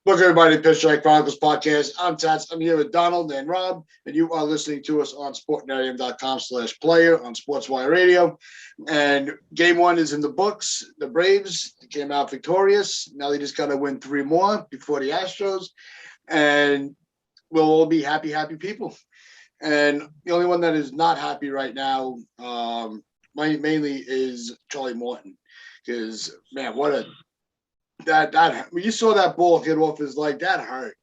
Welcome everybody to PinstripeChronicles podcast. I'm Tats. I'm here with Donald and Rob, and you are listening to us on sportnarium.com/player on SportsWire Radio. And game one is in the books. The Braves came out victorious. Now they just got to win 3 more before the Astros, and we'll all be happy people. And the only one that is not happy right now, mainly is Charlie Morton, because man, what a that when you saw that ball hit off his leg, that hurt.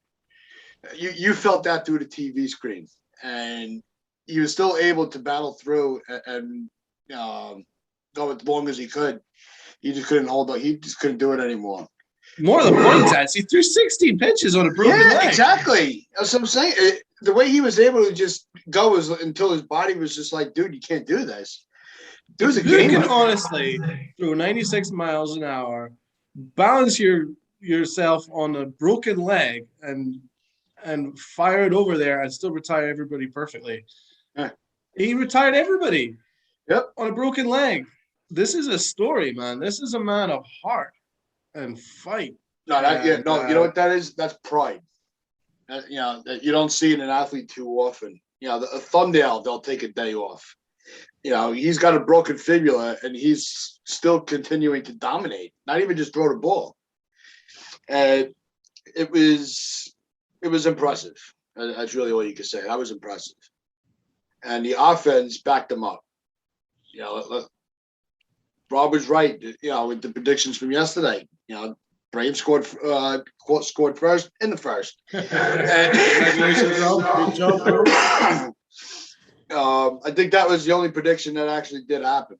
You felt that through the TV screen, and he was still able to battle through and go as long as he could. He just couldn't hold on. He just couldn't do it anymore. More of the point, Tats. He threw 16 pitches on a broken leg. Yeah, exactly. That's what I'm saying. The way he was able to just go was until his body was just like, dude, you can't do this. Dude's a game. You gamer. can honestly throw 96 miles an hour, balance yourself on a broken leg, and fire it over there and still retire everybody perfectly. Yeah. He retired everybody. Yep. On a broken leg. This is a story, man. This is a man of heart and fight. You know what that is? That's pride. That you don't see in an athlete too often. A thumbnail, they'll take a day off. He's got a broken fibula, and he's still continuing to dominate, not even just throw the ball. And it was impressive. That's really all you can say. That was impressive. And the offense backed them up. Rob was right, with the predictions from yesterday. Braves scored first in the first. Congratulations, Rob. Good job, bro. I think that was the only prediction that actually did happen.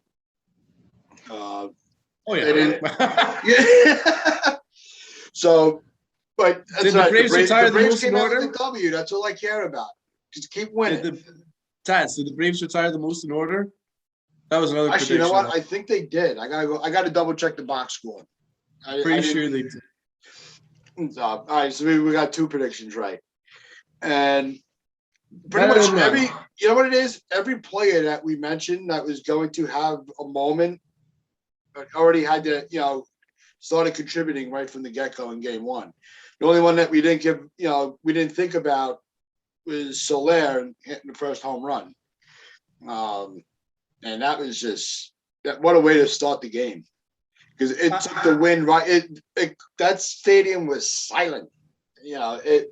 So, but that's the Braves retire the most came in out order? with a W. That's all I care about. Just keep winning. Tats, did the Braves retire the most in order? That was another prediction. You know what? I think they did. I gotta double check the box score. Pretty sure they did. All right, so we got 2 predictions right, and pretty much you know what it is? Every player that we mentioned that was going to have a moment already had to, started contributing right from the get-go in game one. The only one that we didn't think about was Soler hitting the first home run. And that was just what a way to start the game, because it took the win right. That stadium was silent. They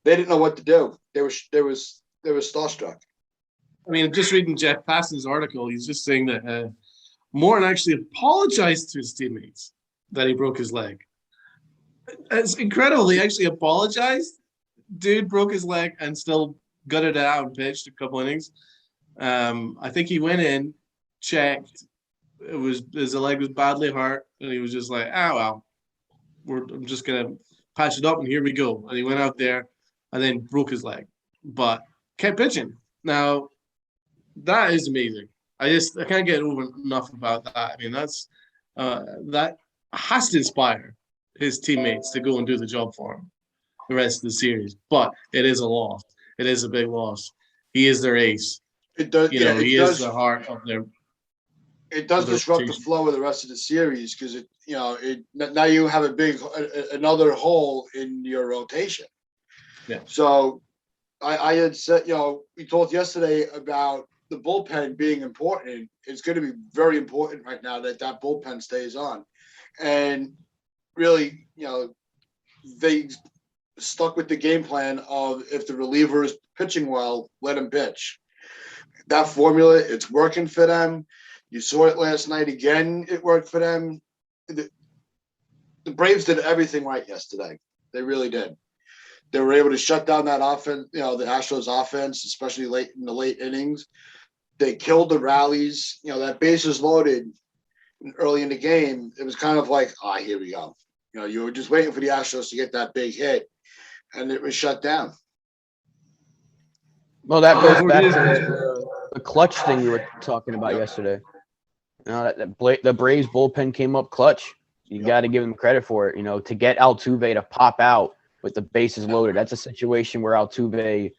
didn't know what to do. They were starstruck. I mean, just reading Jeff Passan's article, he's just saying that Morton actually apologized to his teammates that he broke his leg. It's incredible. He actually apologized. Dude broke his leg and still gutted it out and pitched a couple innings. I think he went in, checked. His leg was badly hurt, and he was just like, "Oh well, I'm just gonna patch it up, and here we go." And he went out there, and then broke his leg, but kept pitching. Now, that is amazing. I can't get over enough about that. I mean, that has to inspire his teammates to go and do the job for him the rest of the series. But it is a loss. It is a big loss. He is their ace. It does. He is the heart of their. It does disrupt the flow of the rest of the series, because now you have another hole in your rotation. Yeah. So I had said, we talked yesterday about the bullpen being important. It's going to be very important right now that bullpen stays on. And really, they stuck with the game plan of, if the reliever is pitching well, let him pitch. That formula, it's working for them. You saw it last night again. It worked for them. The Braves did everything right yesterday. They really did. They were able to shut down that offense, the Astros offense, especially in the late innings. They killed the rallies. That bases loaded early in the game. It was kind of like, here we go. You were just waiting for the Astros to get that big hit, and it was shut down. Well, that goes back to the clutch thing we were talking about yesterday. The Braves bullpen came up clutch. You got to give them credit for it. To get Altuve to pop out with the bases loaded, that's a situation where Altuve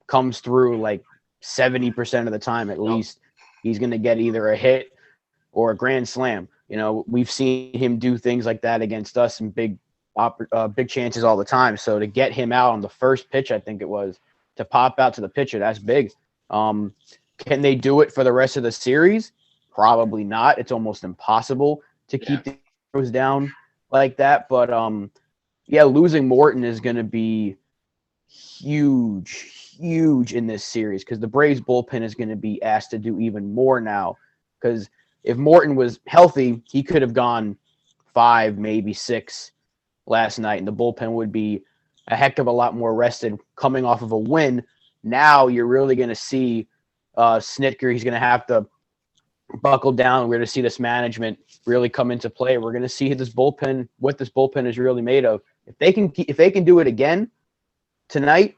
comes through like 70% of the time at least. He's going to get either a hit or a grand slam. We've seen him do things like that against us in big big chances all the time. So to get him out on the first pitch, I think it was, to pop out to the pitcher, that's big. Can they do it for the rest of the series? Probably not. It's almost impossible to keep the Astros down like that. But losing Morton is going to be huge in this series because the Braves bullpen is going to be asked to do even more now. Because if Morton was healthy, he could have gone 5, maybe 6 last night, and the bullpen would be a heck of a lot more rested coming off of a win. Now you're really going to see Snitker. He's going to have to buckle down. We're going to see this management really come into play. We're going to see this bullpen, what this bullpen is really made of. If they can do it again tonight,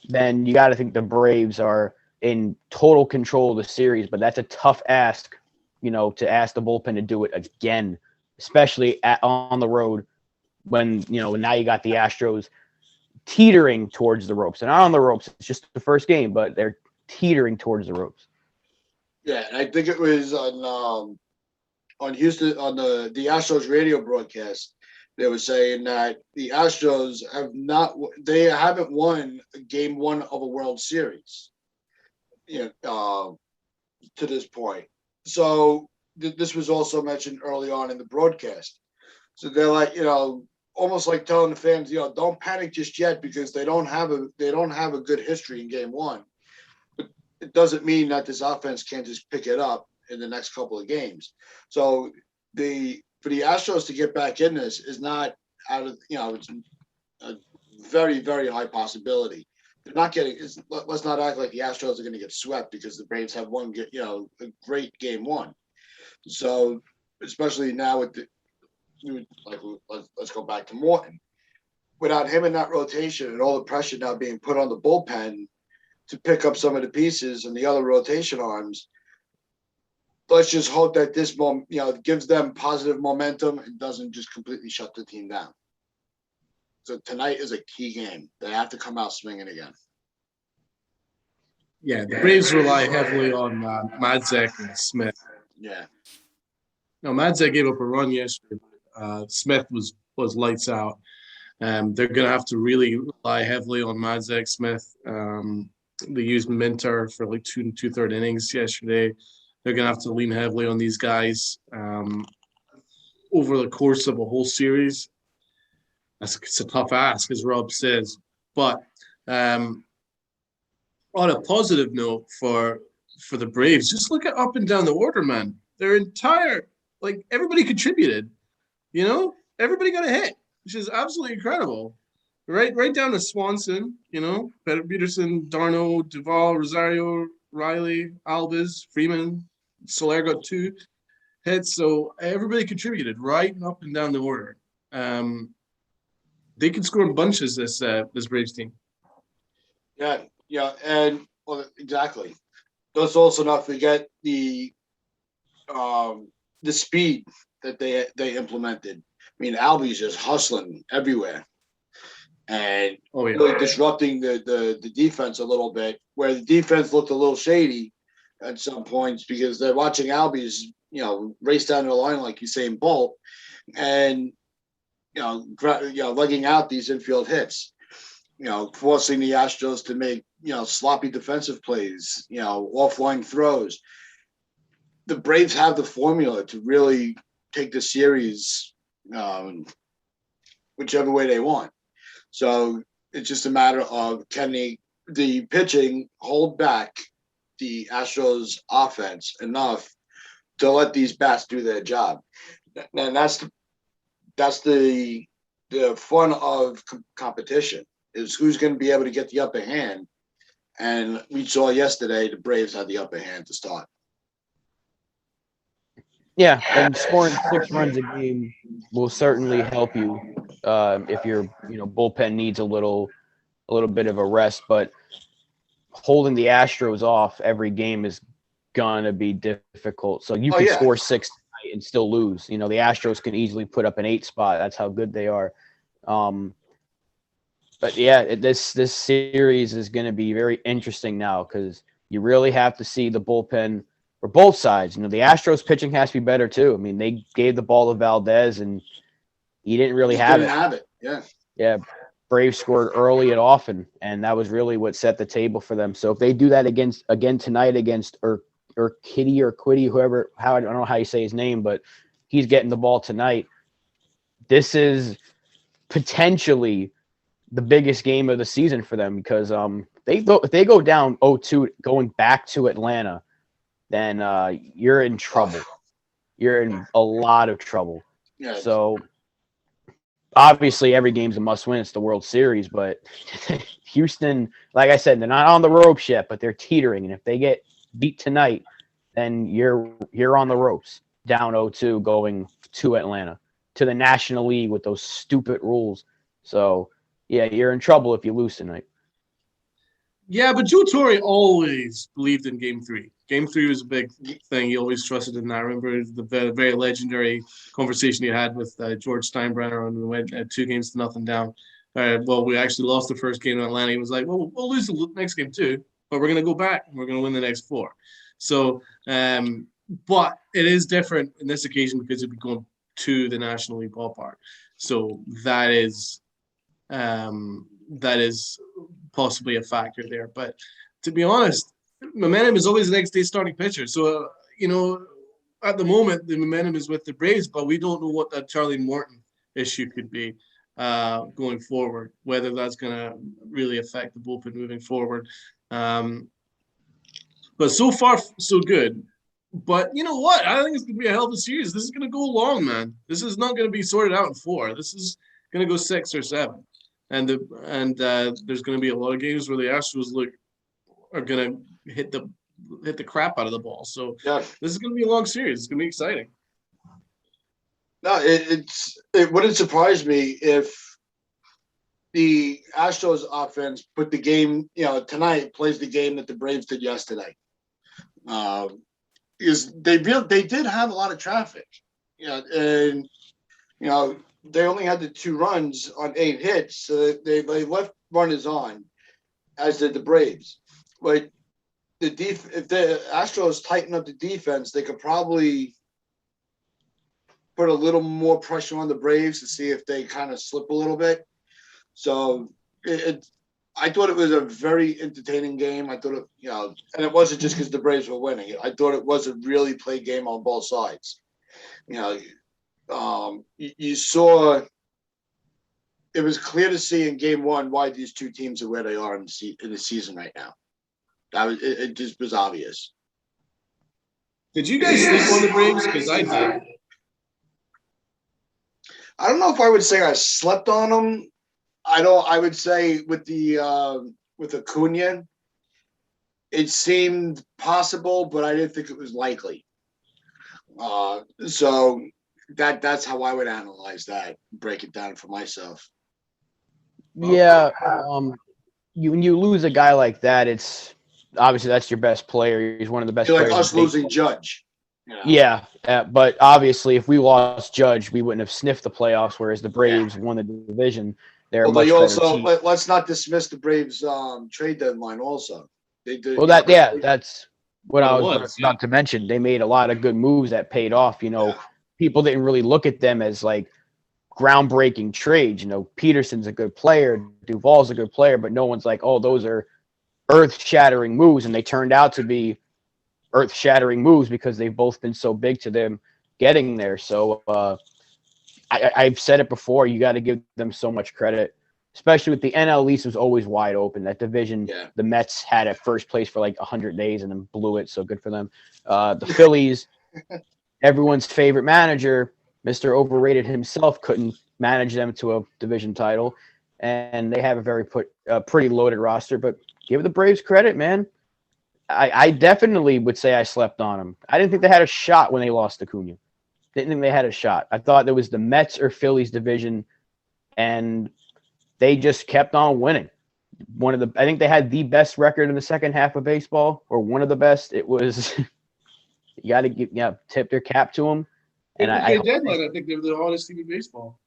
then you got to think the Braves are in total control of the series. But that's a tough ask, to ask the bullpen to do it again, especially on the road when, now you got the Astros teetering towards the ropes. They're not on the ropes. It's just the first game, but they're teetering towards the ropes. Yeah, and I think it was on Houston, on the Astros radio broadcast, they were saying that the Astros haven't won game 1 of a World Series, to this point. So this was also mentioned early on in the broadcast. So they're like, almost like telling the fans, don't panic just yet because they don't have a good history in game 1. But it doesn't mean that this offense can't just pick it up in the next couple of games. So for the Astros to get back in this is not out of, it's a very, very high possibility. They're not let's not act like the Astros are going to get swept because the Braves have won, a great game 1. So especially now with let's go back to Morton. Without him in that rotation and all the pressure now being put on the bullpen to pick up some of the pieces and the other rotation arms, let's just hope that this gives them positive momentum and doesn't just completely shut the team down. So tonight is a key game. They have to come out swinging again. Yeah, the Braves rely heavily on Madzek and Smith. Yeah. No, Madzek gave up a run yesterday. Smith was lights out. They're going to have to really rely heavily on Madzek, Smith. They used Minter for like 2 2/3 innings yesterday. They're going to have to lean heavily on these guys over the course of a whole series. It's a tough ask, as Rob says. But on a positive note for the Braves, just look at up and down the order, man. Their entire, everybody contributed. Everybody got a hit, which is absolutely incredible. Right down to Swanson, Peterson, Darno, Duvall, Rosario, Riley, Albiz, Freeman, Soler got 2 hits. So everybody contributed right up and down the order. They can score in bunches, this Braves team. Yeah, and exactly. Let's also not forget the speed that they implemented. I mean, Albie's just hustling everywhere and really disrupting the defense a little bit, where the defense looked a little shady at some points because they're watching Albie's, race down the line like Usain Bolt and, legging out these infield hits, forcing the Astros to make, sloppy defensive plays, offline throws. The Braves have the formula to really take the series whichever way they want. So it's just a matter of can the pitching hold back the Astros offense enough to let these bats do their job. And that's the fun of competition, is who's going to be able to get the upper hand. And we saw yesterday the Braves had the upper hand to start. Yeah, and scoring 6 runs a game will certainly help you if your bullpen needs a little bit of a rest. But holding the Astros off every game is gonna be difficult. So you can score 6 tonight and still lose. The Astros can easily put up an 8 spot. That's how good they are. But yeah, this series is going to be very interesting now because you really have to see the bullpen for both sides. The Astros pitching has to be better too. I mean, they gave the ball to Valdez and he didn't really Just have didn't it. have it. Yeah. Yeah, Braves scored early and often, and that was really what set the table for them. So if they do that again tonight against or Kitty or Quiddy, whoever, I don't know how you say his name, but he's getting the ball tonight. This is potentially the biggest game of the season for them because if they go down 0-2 going back to Atlanta, then you're in trouble. You're in a lot of trouble. Yeah. So obviously every game's a must win. It's the World Series, but Houston, like I said, they're not on the ropes yet, but they're teetering. And if they get beat tonight, then you're on the ropes, down 0-2 going to Atlanta, to the National League with those stupid rules. So yeah, you're in trouble if you lose tonight. Yeah, but Joe Torre always believed in Game 3. Game 3 was a big thing. He always trusted in that. I remember the very, very legendary conversation he had with George Steinbrenner when we went 2-0 down. Well, we actually lost the first game in Atlanta. He was like, well, we'll lose the next game too, but we're going to go back and we're going to win the next 4. So, but it is different in this occasion because it'll be going to the National League ballpark. So that is possibly a factor there. But to be honest, momentum is always the next day's starting pitcher. So, at the moment, the momentum is with the Braves, but we don't know what that Charlie Morton issue could be going forward, whether that's going to really affect the bullpen moving forward. But so far, so good. But you know what? I think it's going to be a hell of a series. This is going to go long, man. This is not going to be sorted out in 4. This is going to go 6 or 7. And there's going to be a lot of games where the Astros are going to hit the crap out of the ball. So Yeah. This is going to be a long series. It's going to be exciting. No, it wouldn't surprise me if the Astros offense put the game, tonight plays the game that the Braves did yesterday. Is they did have a lot of traffic, and they only had the 2 runs on 8 hits, so they left runners on, as did the Braves. But if the Astros tighten up the defense, they could probably put a little more pressure on the Braves to see if they kind of slip a little bit. So I thought it was a very entertaining game. I thought it, and it wasn't just because the Braves were winning. I thought it was a really played game on both sides. You saw it was clear to see in Game 1 why these two teams are where they are in the season right now. It just was obvious. Did you guys sleep on the Braves? Because I did. I don't know if I would say I slept on them. I would say with Acuna, it seemed possible, but I didn't think it was likely. So that's how I would analyze that, break it down for myself. Yeah, when you lose a guy like that, it's obviously that's your best player. He's one of the best. Like us losing Judge. Yeah, but obviously, if we lost Judge, we wouldn't have sniffed the playoffs. Whereas the Braves won the division. They're a much better team. Let's not dismiss the Braves' trade deadline. Also, they did. Well, that's what I was about to mention. They made a lot of good moves that paid off. People didn't really look at them as like groundbreaking trades. Peterson's a good player, Duvall's a good player, but no one's like, oh, those are earth-shattering moves, and they turned out to be earth-shattering moves because they've both been so big to them getting there. So I've said it before, you got to give them so much credit, especially with the NL East was always wide open. That division, the Mets had at first place for like 100 days and then blew it, so good for them. The Phillies, everyone's favorite manager, Mr. Overrated himself, couldn't manage them to a division title, and they have a pretty loaded roster, but give the Braves credit, man. I definitely would say I slept on them. I didn't think they had a shot when they lost to Acuna. Didn't think they had a shot. I thought there was the Mets or Phillies division, and they just kept on winning. I think they had the best record in the second half of baseball, or one of the best. It was you got to tip their cap to them. And I think they were the hottest team in baseball.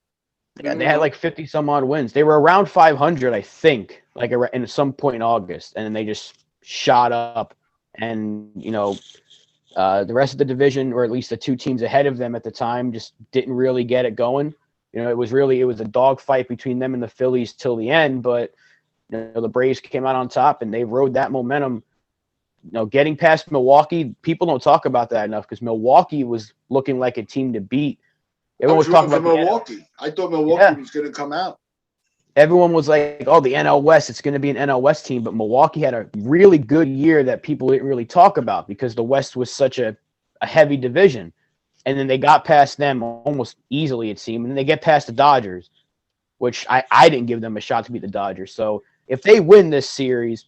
Yeah, they had like 50 some odd wins. They were around 500, I think, like in some point in August, and then they just shot up. And the rest of the division, or at least the 2 teams ahead of them at the time, just didn't really get it going. You know, it was a dogfight between them and the Phillies till the end, but you know, the Braves came out on top and they rode that momentum. You know, getting past Milwaukee, people don't talk about that enough because Milwaukee was looking like a team to beat. Everyone was talking about Milwaukee. I thought Milwaukee was going to come out. Everyone was like, "Oh, the NL West, it's going to be an NL West team," but Milwaukee had a really good year that people didn't really talk about because the West was such a heavy division. And then they got past them almost easily, it seemed. And they get past the Dodgers, which I didn't give them a shot to beat the Dodgers. So if they win this series,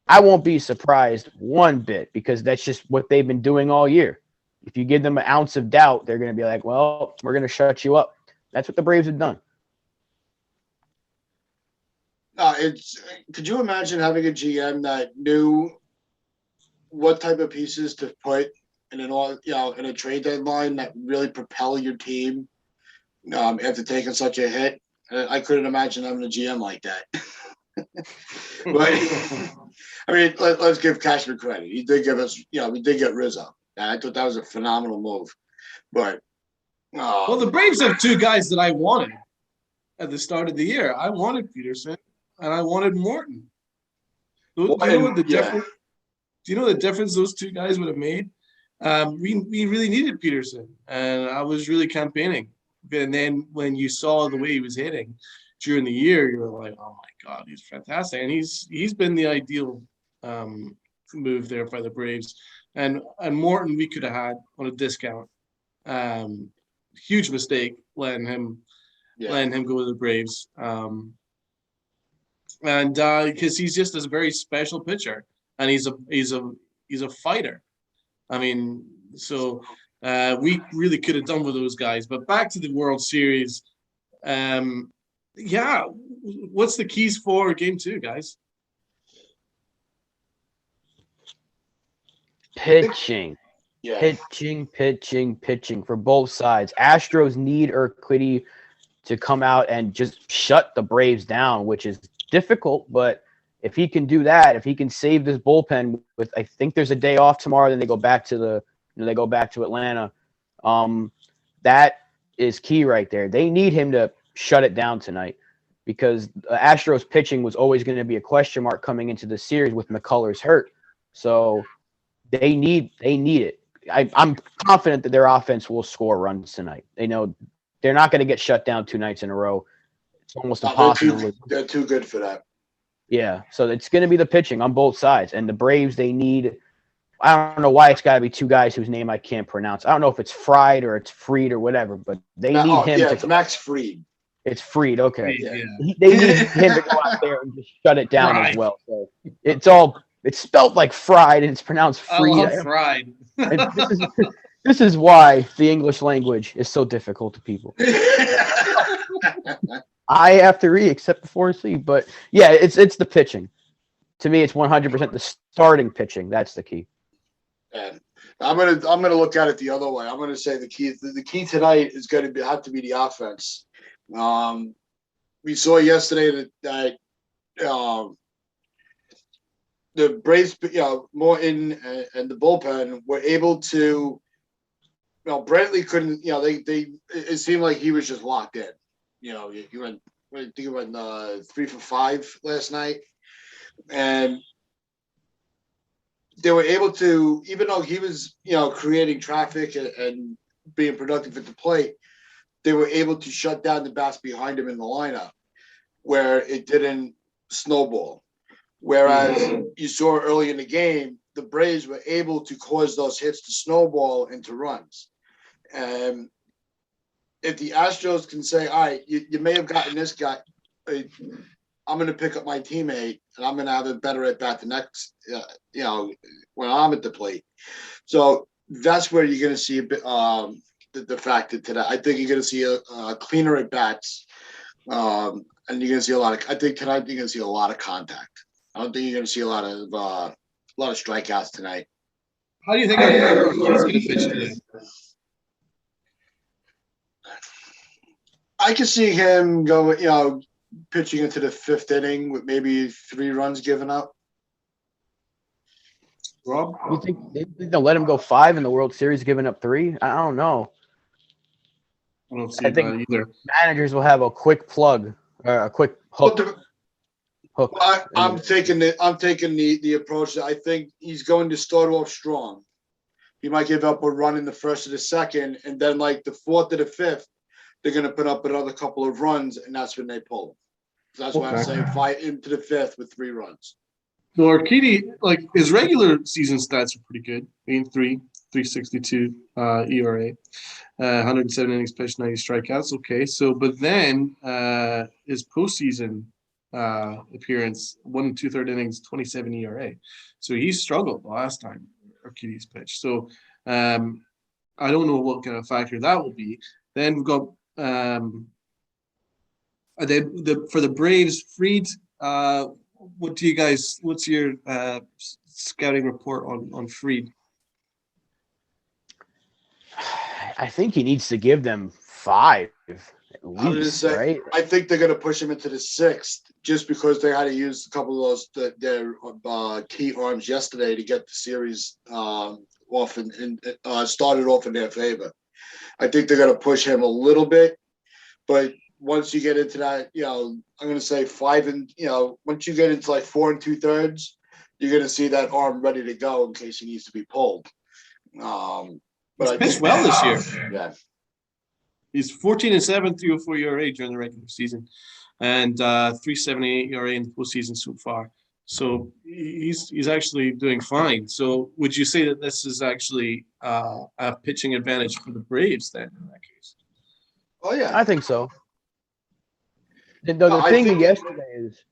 I won't be surprised one bit because that's just what they've been doing all year. If you give them an ounce of doubt, they're going to be like, well, we're going to shut you up. That's what the Braves have done. Could you imagine having a GM that knew what type of pieces to put in in a trade deadline that really propel your team after taking such a hit? I couldn't imagine having a GM like that. But I mean, let's give Cashman credit. He did give us, we did get Rizzo. And I thought that was a phenomenal move. But well, the Braves have two guys that I wanted at the start of the year. I wanted Peterson and I wanted Morton. Do you know the difference those two guys would have made? We really needed Peterson, and I was really campaigning. And then when you saw the way he was hitting during the year, you were like, "Oh my God, he's fantastic!" And he's been the ideal move there by the Braves. And Morton, we could have had on a discount. Huge mistake letting him go to the Braves. And because he's just a very special pitcher, and he's a fighter. I mean, so we really could have done with those guys. But back to the World Series, what's the keys for Game 2, guys? Pitching. Yeah. Pitching for both sides. Astros need Urquidy to come out and just shut the Braves down, which is difficult, but if he can do that, if he can save this bullpen with, I think there's a day off tomorrow, then they go back to Atlanta. That is key right there. They need him to shut it down tonight because the Astros pitching was always going to be a question mark coming into the series with McCullers hurt. So they need it. I'm confident that their offense will score runs tonight. They know they're not going to get shut down 2 nights in a row. It's almost impossible. They're too good for that. Yeah, so it's going to be the pitching on both sides. And the Braves, they need – I don't know why it's got to be 2 guys whose name I can't pronounce. I don't know if it's Fried or it's Freed or whatever, but they need him to – it's Max Fried. It's Freed, okay. Yeah. They need him to go out there and just shut it down as well. So it's spelled like fried and it's pronounced Freed. I love fried. This is why the English language is so difficult to people. I after E except before C, but yeah, it's the pitching. To me, it's 100% the starting pitching. That's the key. And I'm gonna look at it the other way. I'm gonna say the key tonight is going to have to be the offense. We saw yesterday that the Braves, Morton and the bullpen were able to. Brantley couldn't. It seemed like he was just locked in. He went. I think he went 3 for 5 last night, and they were able to, even though he was, creating traffic and being productive at the plate, they were able to shut down the bats behind him in the lineup, where it didn't snowball. Whereas you saw early in the game, the Braves were able to cause those hits to snowball into runs. And if the Astros can say, all right, you may have gotten this guy, I'm going to pick up my teammate and I'm going to have a better at bat the next, when I'm at the plate. So that's where you're going to see a bit the factor to that. I think you're going to see a cleaner at bats, and you're going to see I think tonight you're going to see a lot of contact. I don't think you're going to see a lot of strikeouts tonight. How do you think he's going to pitch today? I can see him go, pitching into the 5th inning with maybe 3 runs given up. Rob, you think they'll let him go 5 in the World Series, giving up 3? I don't know. I don't see I that think either. managers will have a quick plug or a quick But hook. I'm taking the approach that I think he's going to start off strong. He might give up a run in the first or the second, and then like the fourth or the fifth, they're going to put up another couple of runs, and that's when they pull him. So that's why I'm saying 5 into the fifth with 3 runs. So Urquidy, like his regular season stats are pretty good. 8-3, 3.62 ERA, 107 innings pitched, 90 strikeouts. Okay, so but then his postseason appearance, 1 2/3 innings, 27 ERA. So he struggled the last time Urquidy's pitched. So I don't know what kind of factor that will be. Then we've got for the Braves, Fried. What's your scouting report on Fried? I think he needs to give them 5 at least, right? I think they're going to push him into the 6th just because they had to use a couple of those their key arms yesterday to get the series off and started off in their favor. I think they're going to push him a little bit, but once you get into that, I'm going to say 5 and once you get into like 4 2/3, you're going to see that arm ready to go in case he needs to be pulled. But he's pitched well this year. Yeah. He's 14-7, 3.04 ERA during the regular season, and 3.78 ERA in the postseason so far. So he's actually doing fine. So would you say that this is actually a pitching advantage for the Braves then in that case? Oh yeah, I think so. The thing yesterday is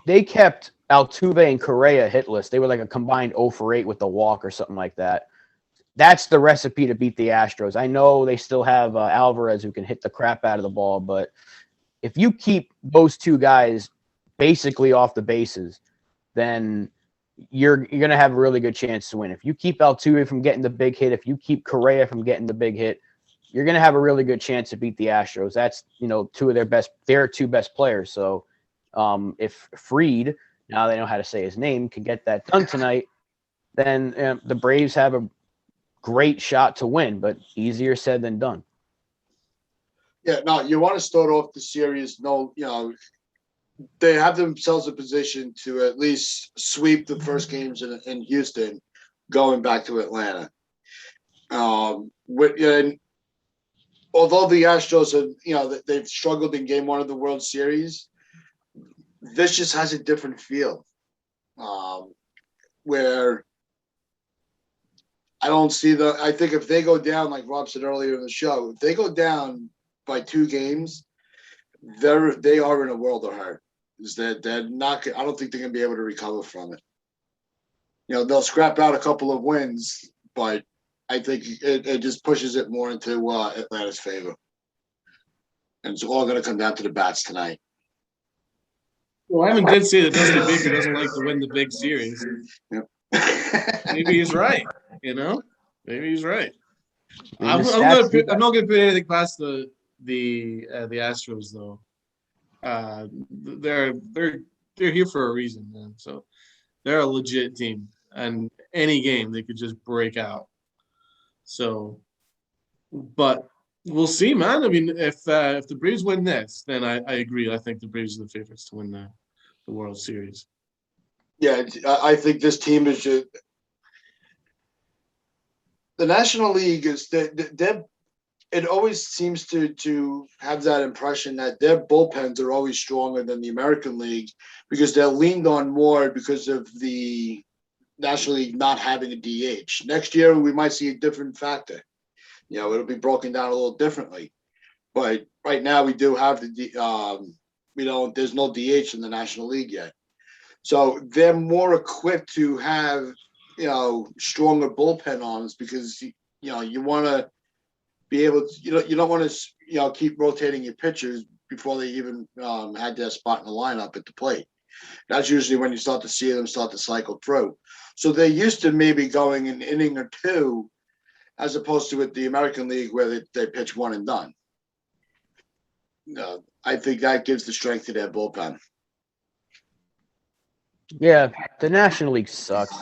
they kept Altuve and Correa hitless. They were like a combined 0 for 8 with the walk or something like that. That's the recipe to beat the Astros. I know they still have Alvarez who can hit the crap out of the ball, but if you keep those 2 guys basically off the bases, then you're going to have a really good chance to win. If you keep Altuve from getting the big hit, if you keep Correa from getting the big hit, you're going to have a really good chance to beat the Astros. That's, 2 of their 2 best players. So if Fried, now they know how to say his name, can get that done tonight, then the Braves have a great shot to win, but easier said than done. Yeah, no, you want to start off the series. They have themselves a position to at least sweep the first games in Houston, going back to Atlanta. And although the Astros have, they've struggled in Game 1 of the World Series, this just has a different feel. Where I don't see I think if they go down, like Rob said earlier in the show, if they go down by 2 games, they are in a world of hurt. They're not. I don't think they're going to be able to recover from it. They'll scrap out a couple of wins, but I think it just pushes it more into Atlanta's favor. And it's all going to come down to the bats tonight. Well, Evan did say that Dusty Baker doesn't like to win the big series. Yep. Maybe he's right. Maybe he's right. I'm not going to put anything past the Astros though. They're here for a reason, man. So they're a legit team, and any game they could just break out. So, but we'll see, man. I mean, if the Braves win this, then I agree. I think the Braves are the favorites to win the World Series. Yeah, I think this team is just the National League is it always seems to have that impression that their bullpens are always stronger than the American League because they're leaned on more because of the National League not having a DH. Next year, we might see a different factor. It'll be broken down a little differently. But right now, we do have there's no DH in the National League yet. So they're more equipped to have, stronger bullpen arms because, you want to be able to, you don't want to, keep rotating your pitchers before they even had their spot in the lineup at the plate. That's usually when you start to see them start to cycle through. So they're used to maybe going an inning or 2 as opposed to with the American League where they pitch 1 and done. I think that gives the strength to their bullpen. Yeah, the National League sucks.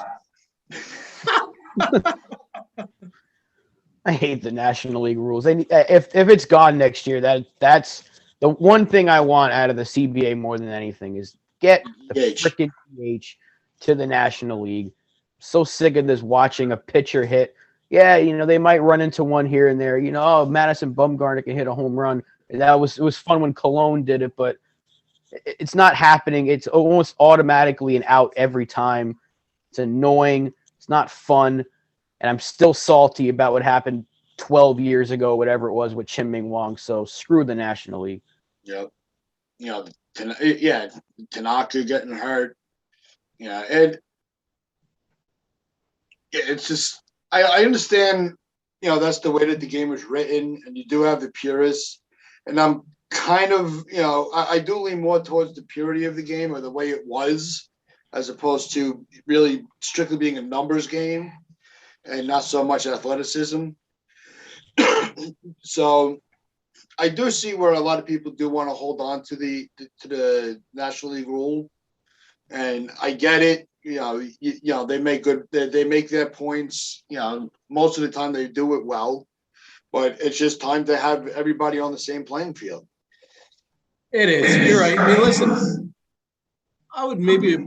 I hate the National League rules. If it's gone next year, that's the one thing I want out of the CBA more than anything is get the DH. freaking DH to the National League. So sick of this watching a pitcher hit. Yeah, they might run into one here and there. Oh, Madison Bumgarner can hit a home run. And it was fun when Cologne did it, but it's not happening. It's almost automatically an out every time. It's annoying. It's not fun. And I'm still salty about what happened 12 years ago, whatever it was, with Chien-Ming Wang. So screw the National League. Yep. Tanaka getting hurt. Yeah, and it's just I understand. That's the way that the game was written, and you do have the purists, and I'm kind of I do lean more towards the purity of the game or the way it was, as opposed to really strictly being a numbers game and not so much athleticism. So I do see where a lot of people do want to hold on to the National League rule, and I get it. They make they make their points. Most of the time they do it well, but it's just time to have everybody on the same playing field. It is. You're right. I mean, listen, I would maybe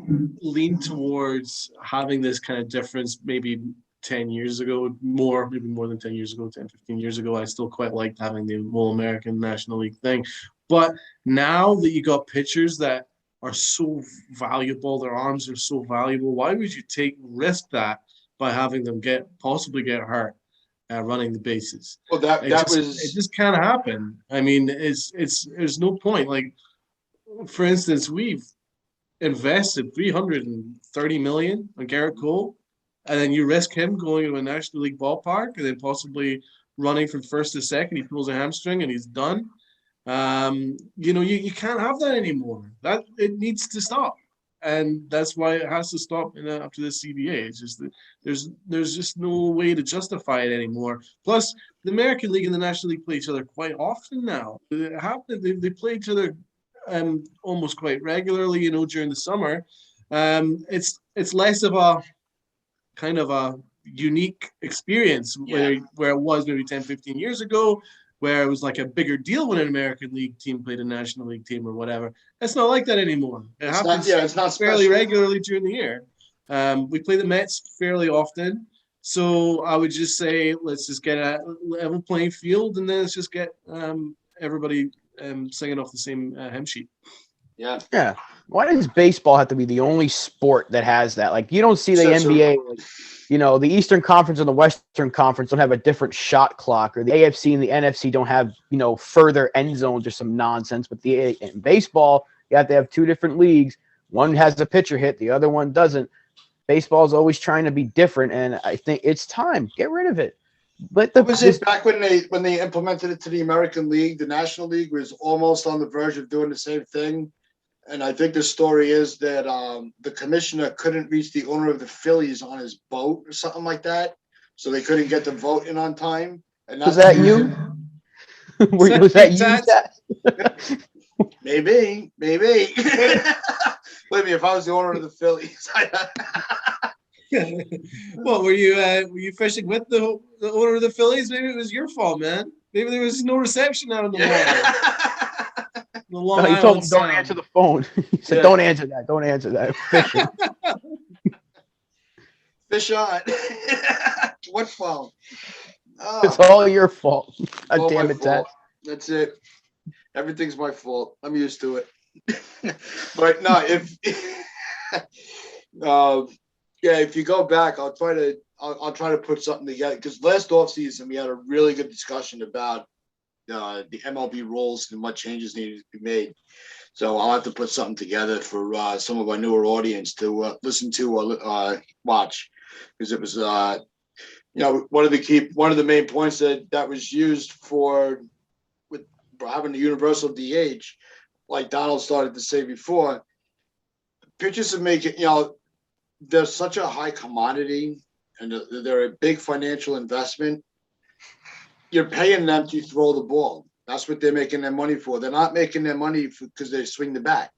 lean towards having this kind of difference maybe 10 years ago, maybe more than 10 years ago, 10, 15 years ago. I still quite liked having the whole American National League thing. But now that you got pitchers that are so valuable, their arms are so valuable, why would you risk that by having them possibly get hurt running the bases? Well, it just can't happen. I mean, there's no point. Like, for instance, we've invested $330 million on Garrett Cole, and then you risk him going to a National League ballpark and then possibly running from first to second. He pulls a hamstring and he's done. You can't have that anymore. That it needs to stop, and that's why it has to stop after the CBA. It's just that there's just no way to justify it anymore. Plus, the American League and the National League play each other quite often now. They play each other almost quite regularly. During the summer, it's less of a kind of a unique experience where it was maybe 10, 15 years ago, where it was like a bigger deal when an American League team played a National League team or whatever. It's not like that anymore. It's not fairly regularly during the year. We play the Mets fairly often. So I would just say, let's just get a level playing field, and then let's just get everybody singing off the same hymn sheet. Yeah. Yeah. Why does baseball have to be the only sport that has that? Like, you don't see the NBA, the Eastern Conference and the Western Conference don't have a different shot clock, or the AFC and the NFC don't have, further end zones or some nonsense. But in baseball, you have to have two different leagues. One has a pitcher hit, the other one doesn't. Baseball is always trying to be different, and I think it's time. Get rid of it. But was it back when they implemented it to the American League? The National League was almost on the verge of doing the same thing. And I think the story is that the commissioner couldn't reach the owner of the Phillies on his boat or something like that. So they couldn't get the vote in on time. And was that you? Was that you, Tats? Maybe. Believe me, if I was the owner of the Phillies. Well, were you fishing with the owner of the Phillies? Maybe it was your fault, man. Maybe there was no reception out on the water. No, he told him don't answer the phone. He said, "Don't answer that. Don't answer that." Fish on. What phone? Oh. It's all your fault. God damn it, Tats. That's it. Everything's my fault. I'm used to it. But no, if you go back, I'll try to put something together, because last offseason we had a really good discussion about the MLB rules and what changes needed to be made. So I'll have to put something together for some of our newer audience to listen to or watch, because it was one of the main points that was used for having the universal DH, like Donald started to say before. Pitchers are making, they're such a high commodity and they're a big financial investment. You're paying them to throw the ball. That's what they're making their money for. They're not making their money because they swing the bat.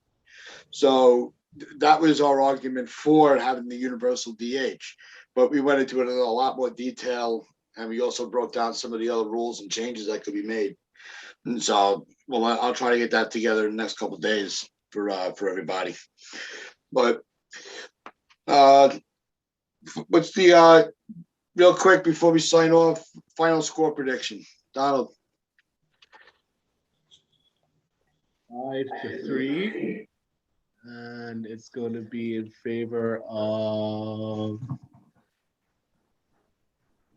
So that was our argument for having the universal DH. But we went into it in a lot more detail and we also broke down some of the other rules and changes that could be made. And so, well, I'll try to get that together in the next couple of days for everybody. But what's the real quick before we sign off? Final score prediction, Donald. 5-3, and it's going to be in favor of.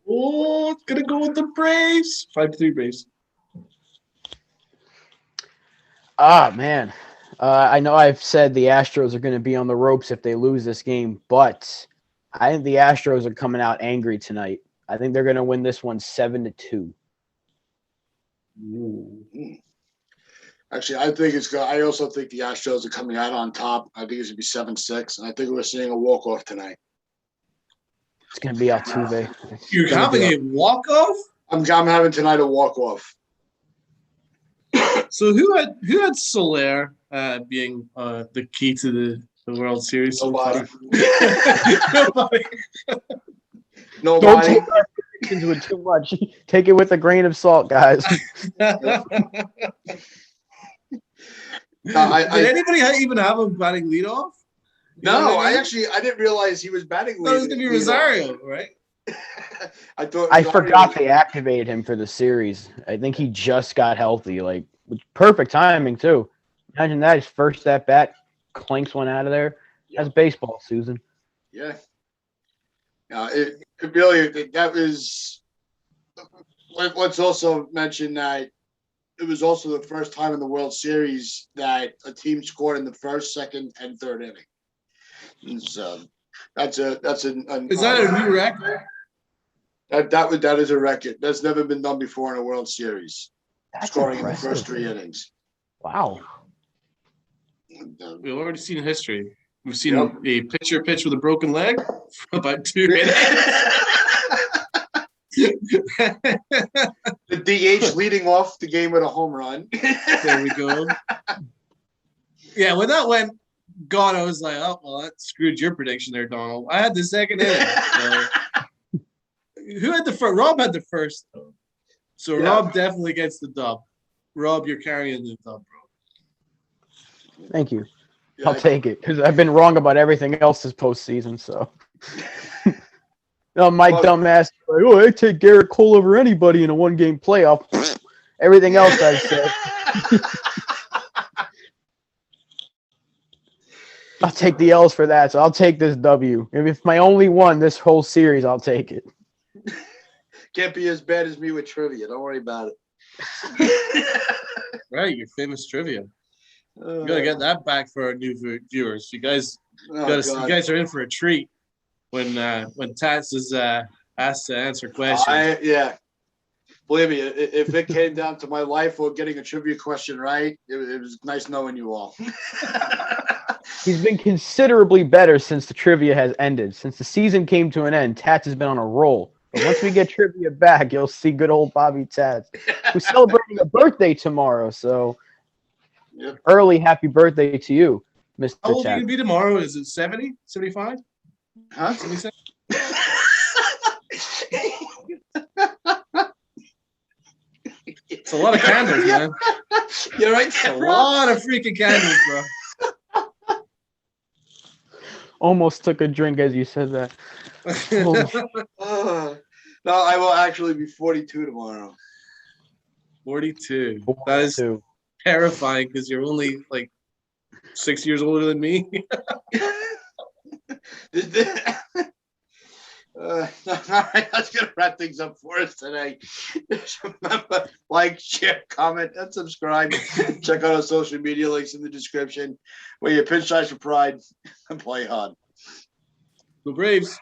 Oh, it's gonna go with the Braves. 5-3 Braves. Man. I know I've said the Astros are going to be on the ropes if they lose this game, but I think the Astros are coming out angry tonight. I think they're going to win this one 7-2. Actually, I think it's good. I also think the Astros are coming out on top. I think it's going to be 7-6, and I think we're seeing a walk-off tonight. It's going to be Altuve. You're having a walk-off? I'm having tonight a walk-off. So who had Soler being the key to the World Series so far? Nobody. Don't take our predictions with too much. Take it with a grain of salt, guys. Did anybody even have him batting leadoff? No, I didn't realize he was batting lead. That was gonna be Rosario, right? I forgot they activated him for the series. I think he just got healthy, like perfect timing too. Imagine that, his first at bat, clanks one out of there. That's baseball, Susan. Yeah. It really that was. Let's also mention that it was also the first time in the World Series that a team scored in the first, second, and third inning. And so that's an is that a new record? That is a record. That's never been done before in a World Series. That's scoring impressive. in the first 3 innings. Wow. We've already seen history. We've seen a pitcher pitch with a broken leg for about 2 innings. The DH leading off the game with a home run. There we go. Yeah, when that went, God, I was like, oh, well, that screwed your prediction there, Donald. I had the second inning. So. Who had the first? Rob had the first. So yeah. Rob definitely gets the dub. Rob, you're carrying the dub, bro. Thank you. Yeah, I'll take it because I've been wrong about everything else this postseason. So, no, my dumbass, like, I take Garrett Cole over anybody in a 1-game playoff. Everything else I've said. I'll take the L's for that. So I'll take this W. If it's my only one this whole series, I'll take it. Can't be as bad as me with trivia. Don't worry about it. Right, your famous trivia. You gotta get that back for our new viewers. You guys, you guys are in for a treat when Tats is asked to answer questions. Yeah, believe me, if it came down to my life or getting a trivia question right, it was nice knowing you all. He's been considerably better since the trivia has ended. Since the season came to an end, Tats has been on a roll. But once we get trivia back, you'll see good old Bobby Tats, who's celebrating a birthday tomorrow. So, early happy birthday to you, Mr. How old Tats. are you going to be tomorrow? Is it 70, 75? Huh? 77? It's a lot of candles, man. You're right. It's a lot of freaking candles, bro. Almost took a drink as you said that. No, I will actually be 42 tomorrow. 42. That is terrifying because you're only like 6 years older than me. All right, that's going to wrap things up for us today. Just remember, like, share, comment, and subscribe. Check out our social media links in the description. Where your pinstripes for pride and play hard. Go Braves.